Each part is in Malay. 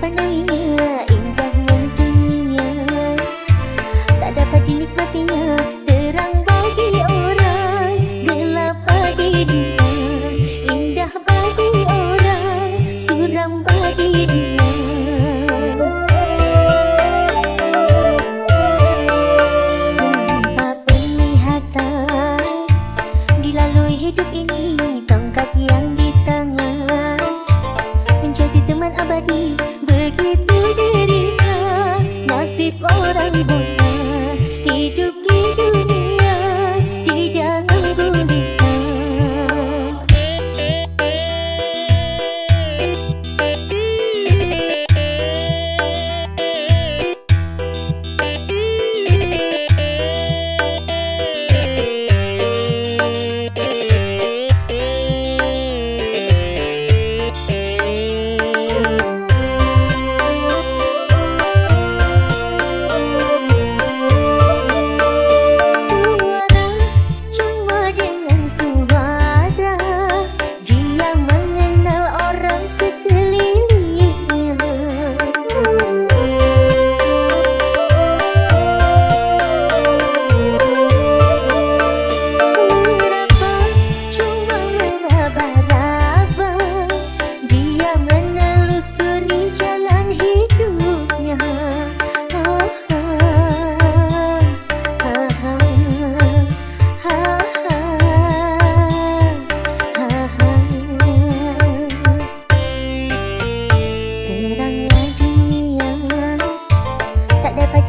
dipandanginya indahnya dunia, tak dapat dinikmatinya. Terang bagi orang, gelap bagi dia. Indah bagi orang, suram bagi dia. Tanpa penglihatan dilalui hidup ini, tongkat yang di tangan menjadi teman abadi. Begitu derita nasib orang buta, hidup di dunia di dalam gulita.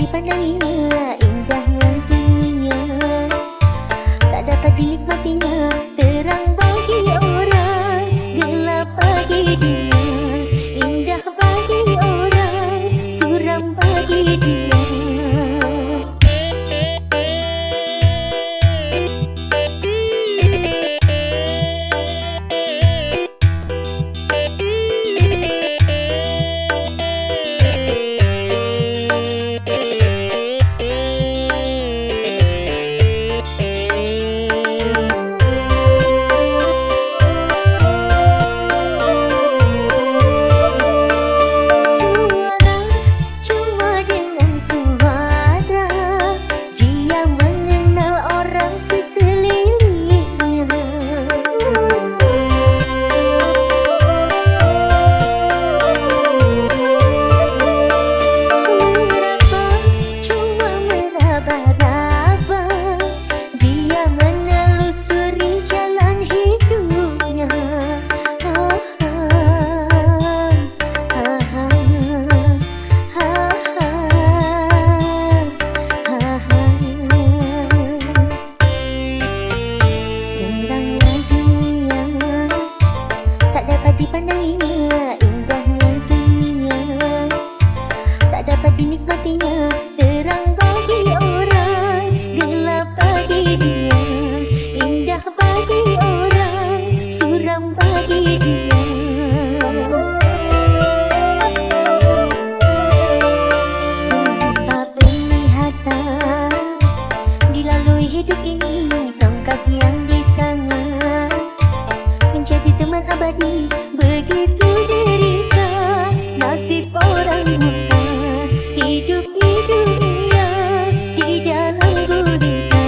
Dipandanginya indahnya dunia, tak dapat dinikmatinya. Terang bagi orang, gelap bagi dia. Indah bagi orang, suram bagi dia. Dipandanginya indahnya dunia, tak dapat dinikmatinya. Terang bagi orang, gelap bagi dia. Indah bagi orang, suram bagi dia. Tanpa penglihatan dilalui hidup ini, tongkat yang di tangan menjadi teman abadi. Begitu derita nasib orang buta, hidup di dunia di dalam gulita.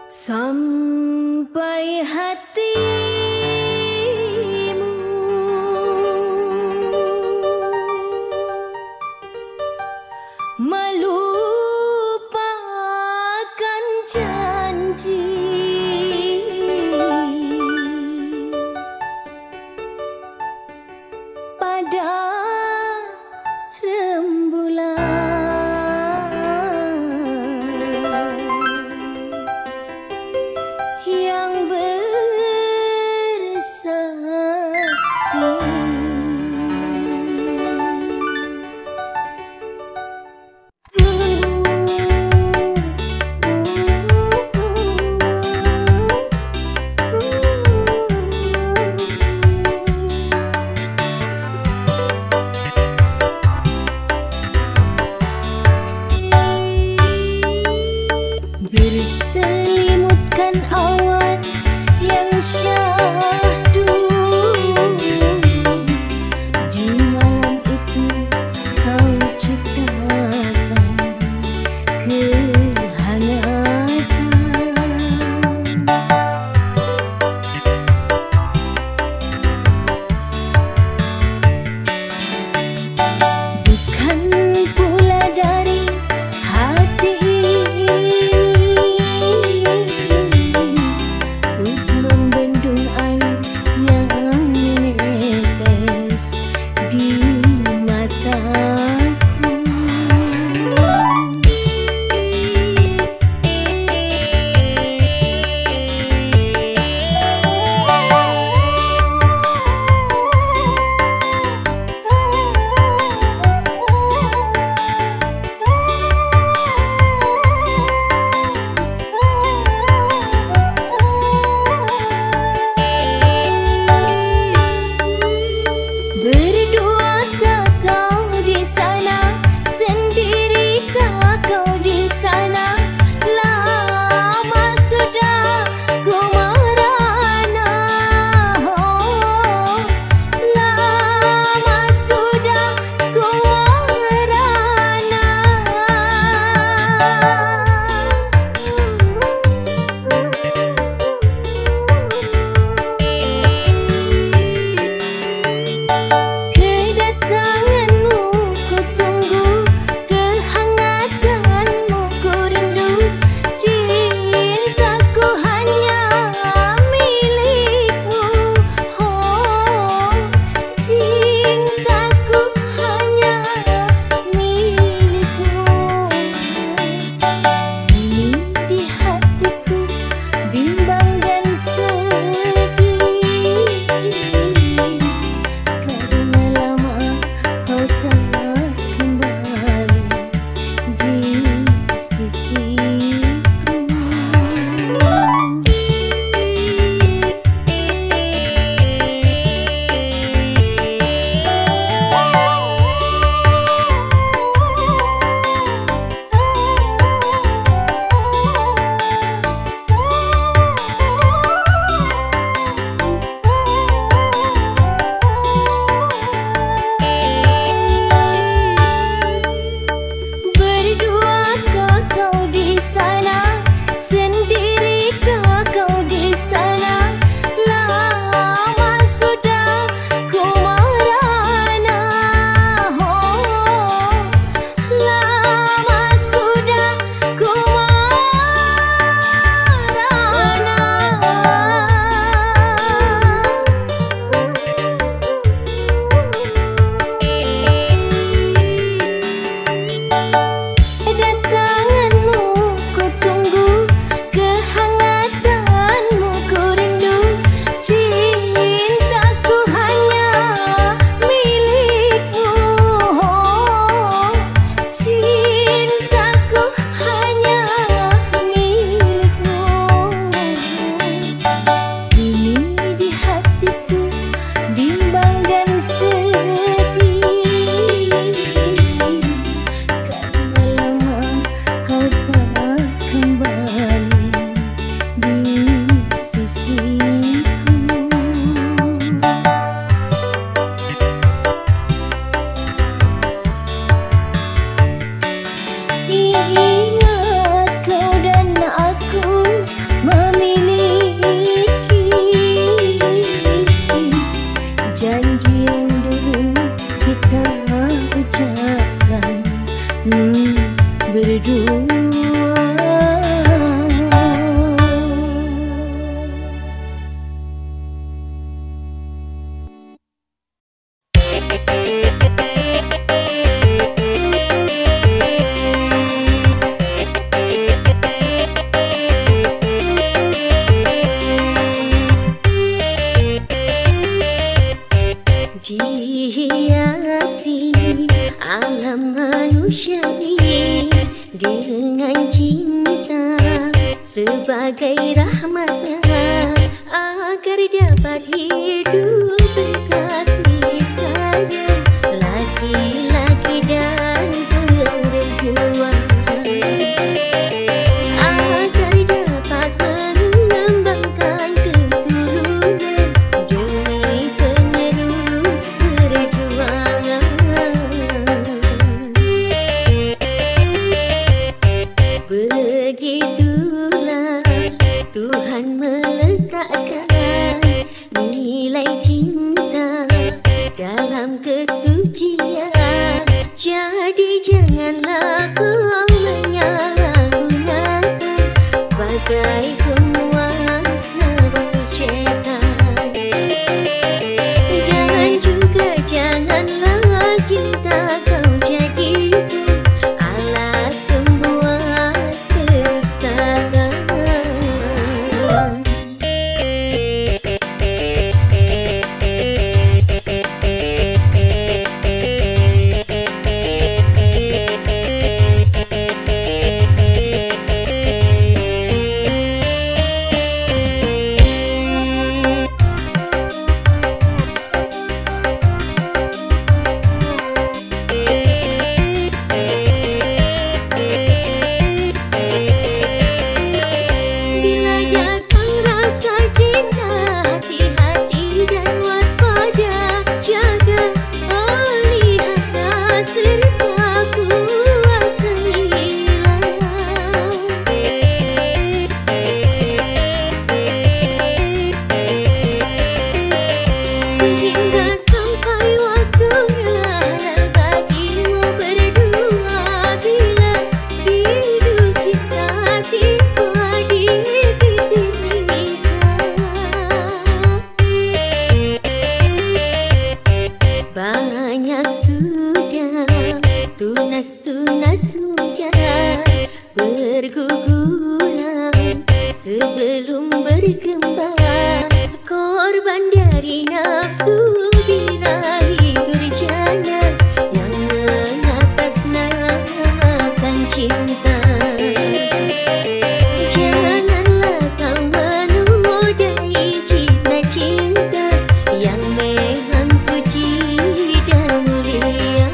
Sampai hatimu melupakan janji, pada rembulan yang bersaksi. berdua. Dihiasi alam manusia ini dengan cinta sebagai rahmat agar dapat hidup berkasih sayang laki-laki dan perempuan, agar dapat mengembangkan keturunan demi penerus perjuangan. Begitulah Tuhan meletakkan nilai cinta dalam kesucian. Jadi janganlah kau menyalahgunakan sebagai pemuas nafsu syaitan. Dan juga janganlah cinta kau jadikan alat pembuat kerusakan. Banyak sudah tunas-tunas muda berguguran sebelum berkembang, korban dari nafsu birahi durjana yang mengatasnamakan cinta. Janganlah kau menodai cinta-cinta yang memang suci dan mulia.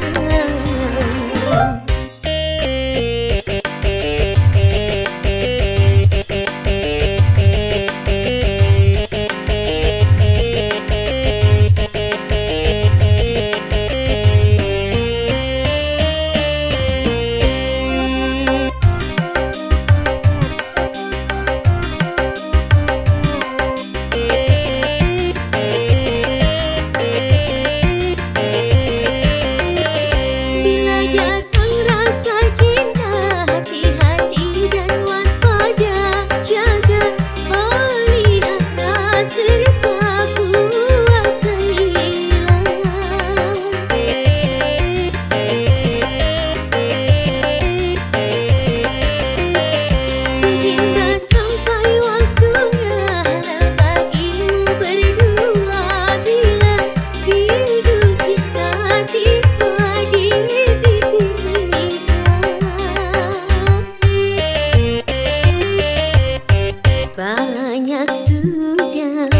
Banyak sudah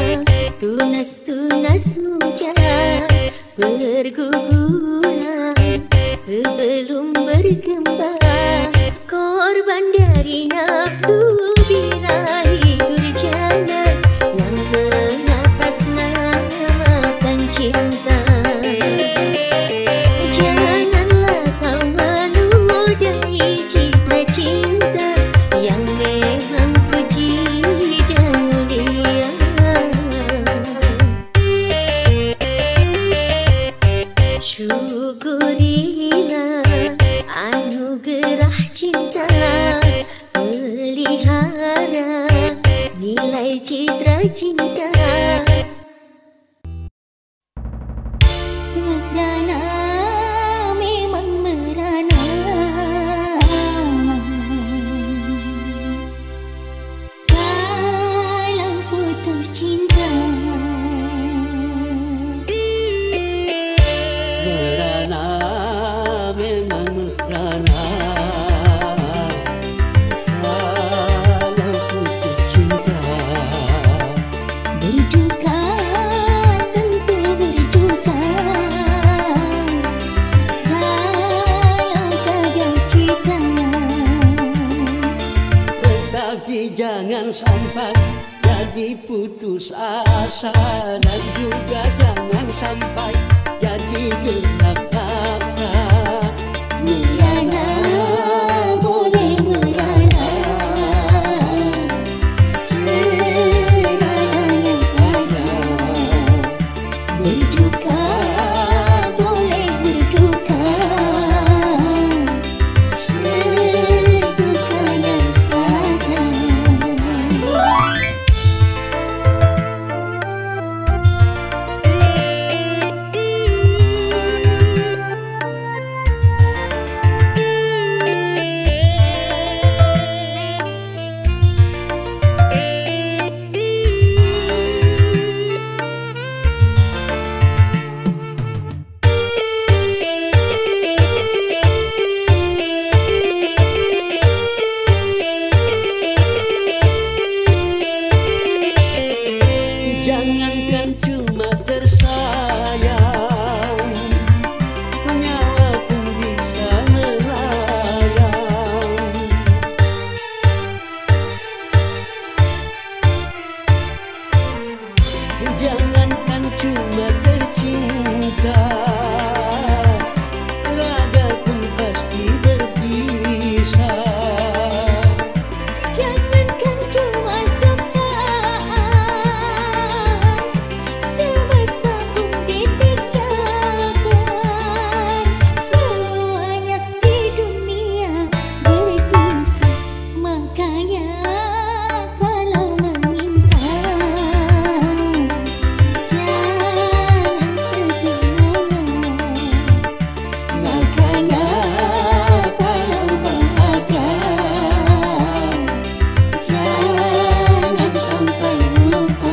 tunas-tunas muda berguguran sebelum berkembang, korban dari nafsu birahi durjana yang mengatasnamakan cinta. Janganlah kau menodai cinta-cinta yang memang suci dan mulia. Syukurilah anugerah sampai jadi putus asa, dan juga jangan sampai jadi gelap mata. Merana boleh merana, serangan saja. Berduka boleh berduka, sedukanya saja. Jangankan cuma tersayang, nyawa pun bisa melayang. Jangankan cuma tercinta, raga pun pasti berpisah. Jangankan cuma sukaan, semesta pun ditinggalkan. Semuanya di dunia berpisah, makanya kalau meminta jangan sebenarnya. Makanya kalau bahagia jangan sampai lupa.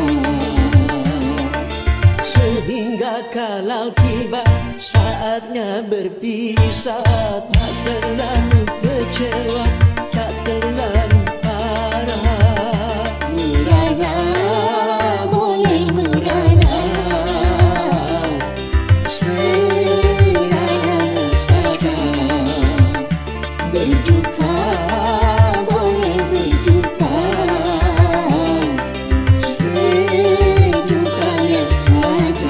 Sehingga kalau tiba saatnya berpisah, tak terlalu kecewa, tak terlalu parah. Merana boleh merana, serangan saja. Berduka boleh berduka, sedukanya saja.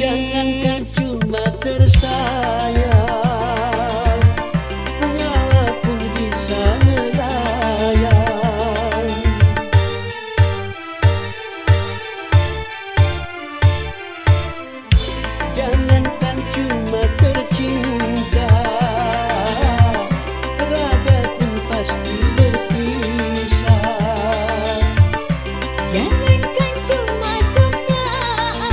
Jangankan cuma tersayang, nyawa pun bisa melayang. Jangankan cuma tercinta, raga pun pasti berpisah. Jangankan cuma sukaan,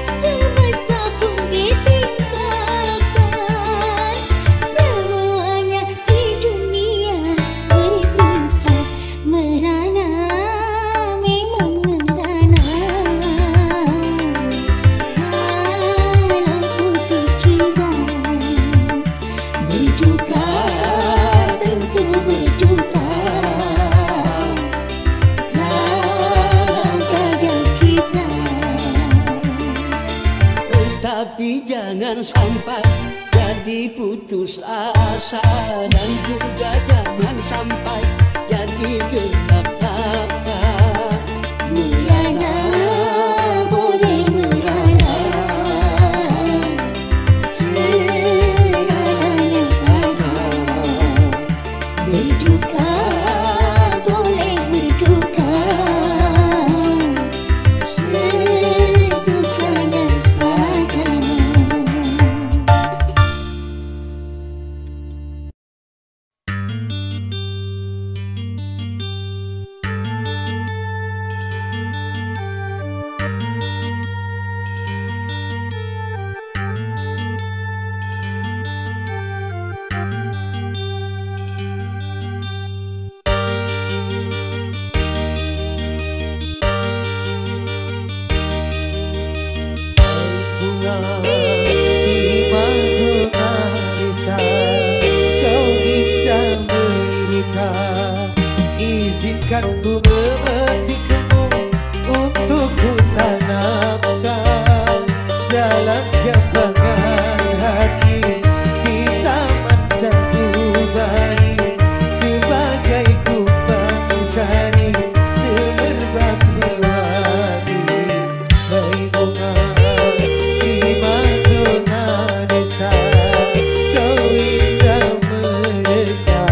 semesta pun ditinggalkan. Semuanya di dunia berpisah, merana memang merana. Dalam putus cinta, berduka tentu berduka. Dalam gagal cinta, Tapi jangan sampai jadi putus asa, dan juga jangan sampai jadi gelap mata. merana boleh merana, serangan saja. Berduka boleh berduka, sedukanya saja. di Madura desa, kau indah mereka. Izinkan ku memetikmu untuk ku tanamkan dalam jambangan hati di taman sanubari, sebagai kumbang sari semerbak melati. Hai bunga di Madura desa, kau indah mereka.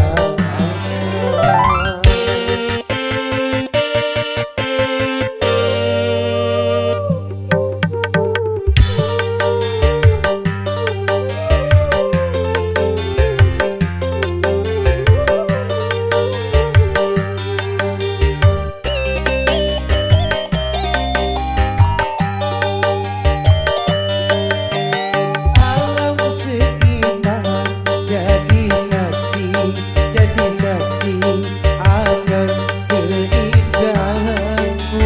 Alam sekitar jadi saksi akan keindahanmu.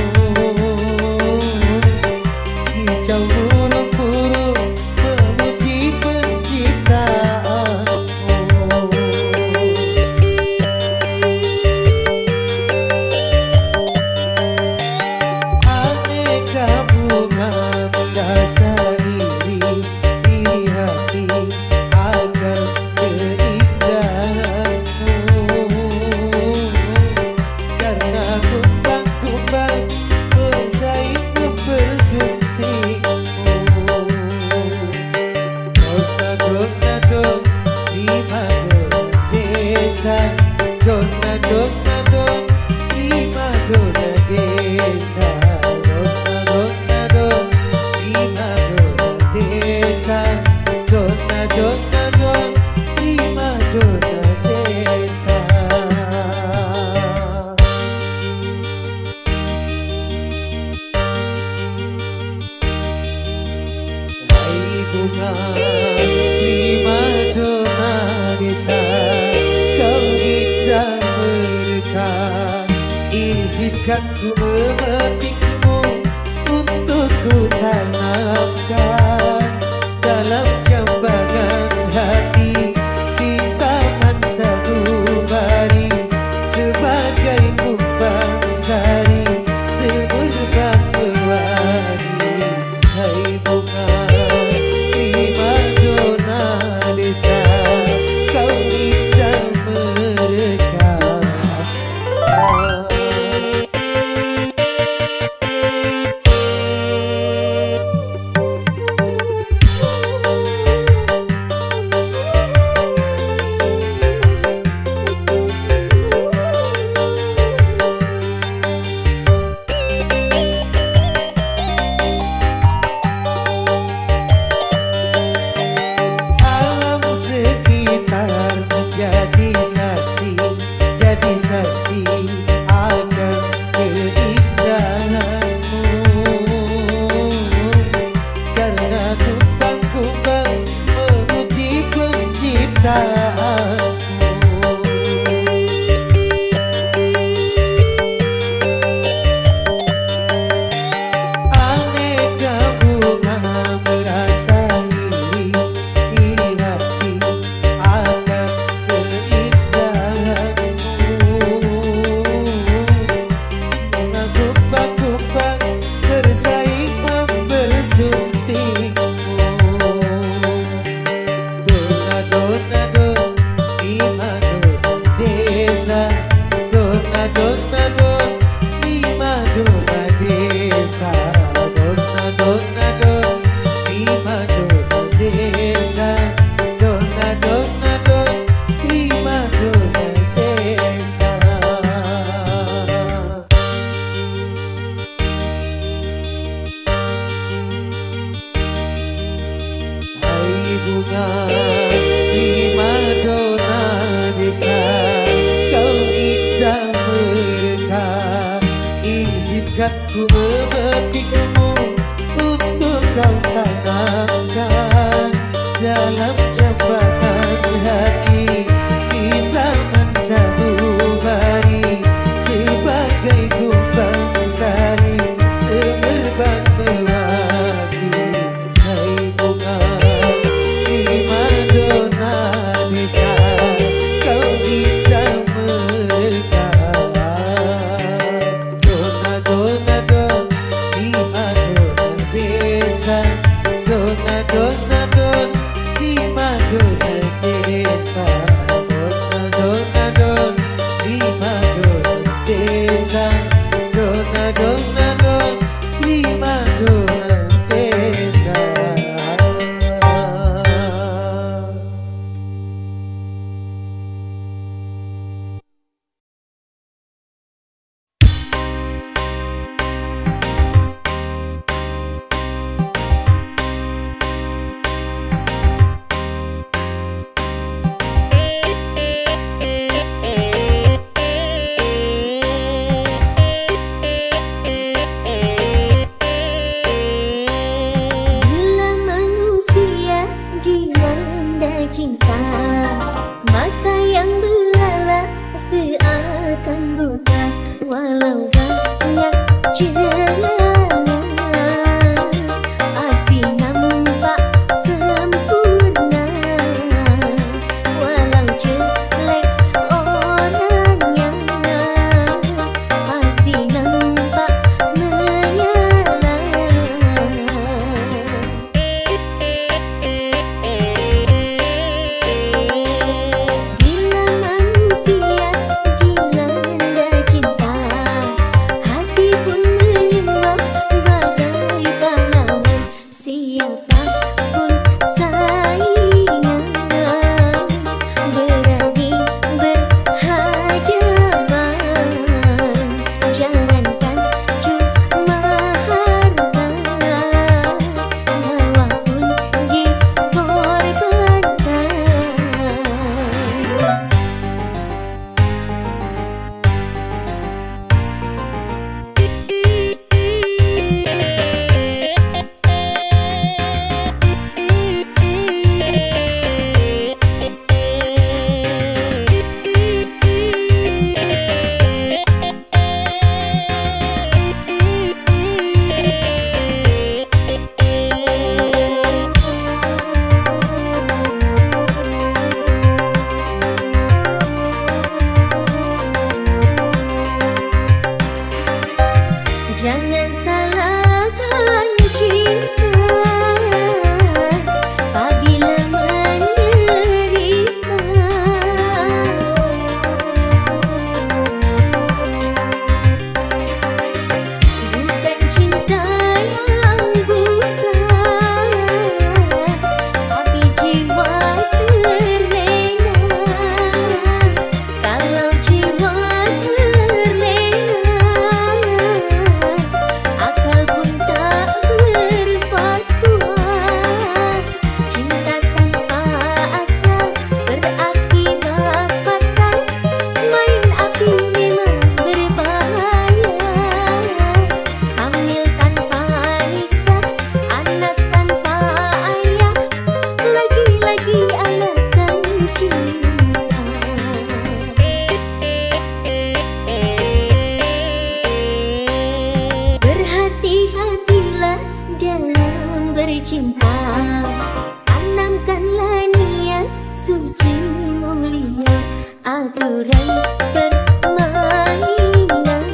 Hijau burung-burung memuji penciptaanmu. Aneka bunga merasa iri di hati akan keindahanmu. Karena kumbang-kumbang mosaic mempersuntikmu. Dona-dona-don di Madura desa, dona-dona-don di Madura desa, dona-dona-don di Madura desa, dona-dona-don di Madura desa. Hai bunga di Madura desa, kau indah mereka. Izinkan ku memetikmu untuk ku tanamkan dalam jambangan hati di taman sanubari, sebagai kumbang sari semerbak melati. Hai bunga di Madura desa, kau indah mereka. Alam sekitar jadi saksi akan keindahanmu. Karena kumbang-kumbang memuji penciptaanmu. Aneka bunga merasa iri di hati akan keindahanmu. Bunga kumbang-kumbang bersaing mempersuntikmu. Dona-dona-don di Madura desa, dona-dona-don di Madura desa, dona-dona-don di Madura desa, dona-dona-don di Madura desa. Hai bunga di Madura desa, kau indah mereka. Izinkan ku memetikmu untuk kau tanamkan dalam jambangan hati di taman sanubari, sebagai kumbang sari semerbak melati. Hai Don di Madura desa, don di Madura desa, don di Madura desa. Bila manusia dilanda cinta, mata yang belalak seakan buta, walau banyak jalannya pasti nampak sempurna, walau jelek orangnya pasti nampak menyala. Bila manusia dilanda cinta, hati pun menyembah bagai pahlawan. Siapapun saingan berani berhadapan, jangankan cuma harta, nyawa pun dikorbankan. Jangan salahkan cinta apabila menderita. Bukan cinta yang buta, tapi jiwa terlena. Kalau jiwa terlena, akal pun tak berfatwa. Cinta tanpa akal berakibat fatal. Main api memang berbahaya. Hamil tanpa nikah, anak tanpa ayah, lagi-lagi alasan cinta. Berhati-hatilah dalam bercinta, tanamkanlah niat suci mulia, aturan permainan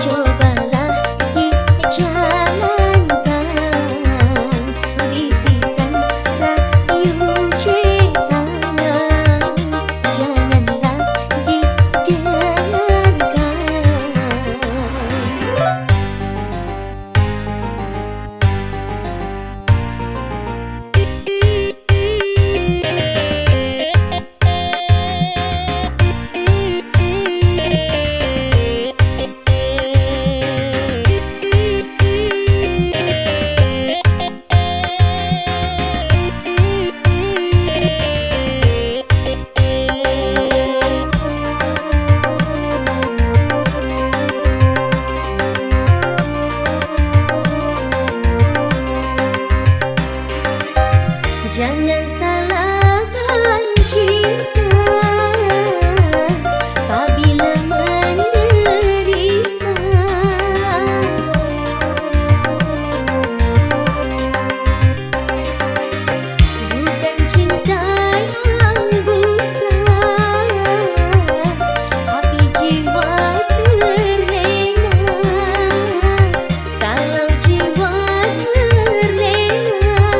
cobalah dijalankan, bisikan rayu syaitan janganlah didengarkan. Jangan salahkan cinta apabila menderita. Bukan cinta yang buta, tapi jiwa terlena. Kalau jiwa terlena,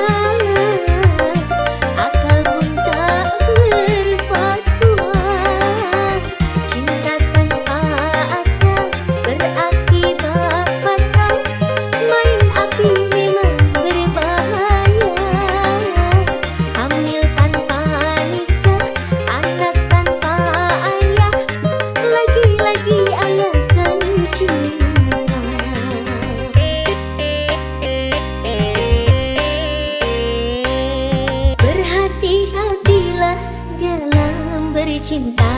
cinta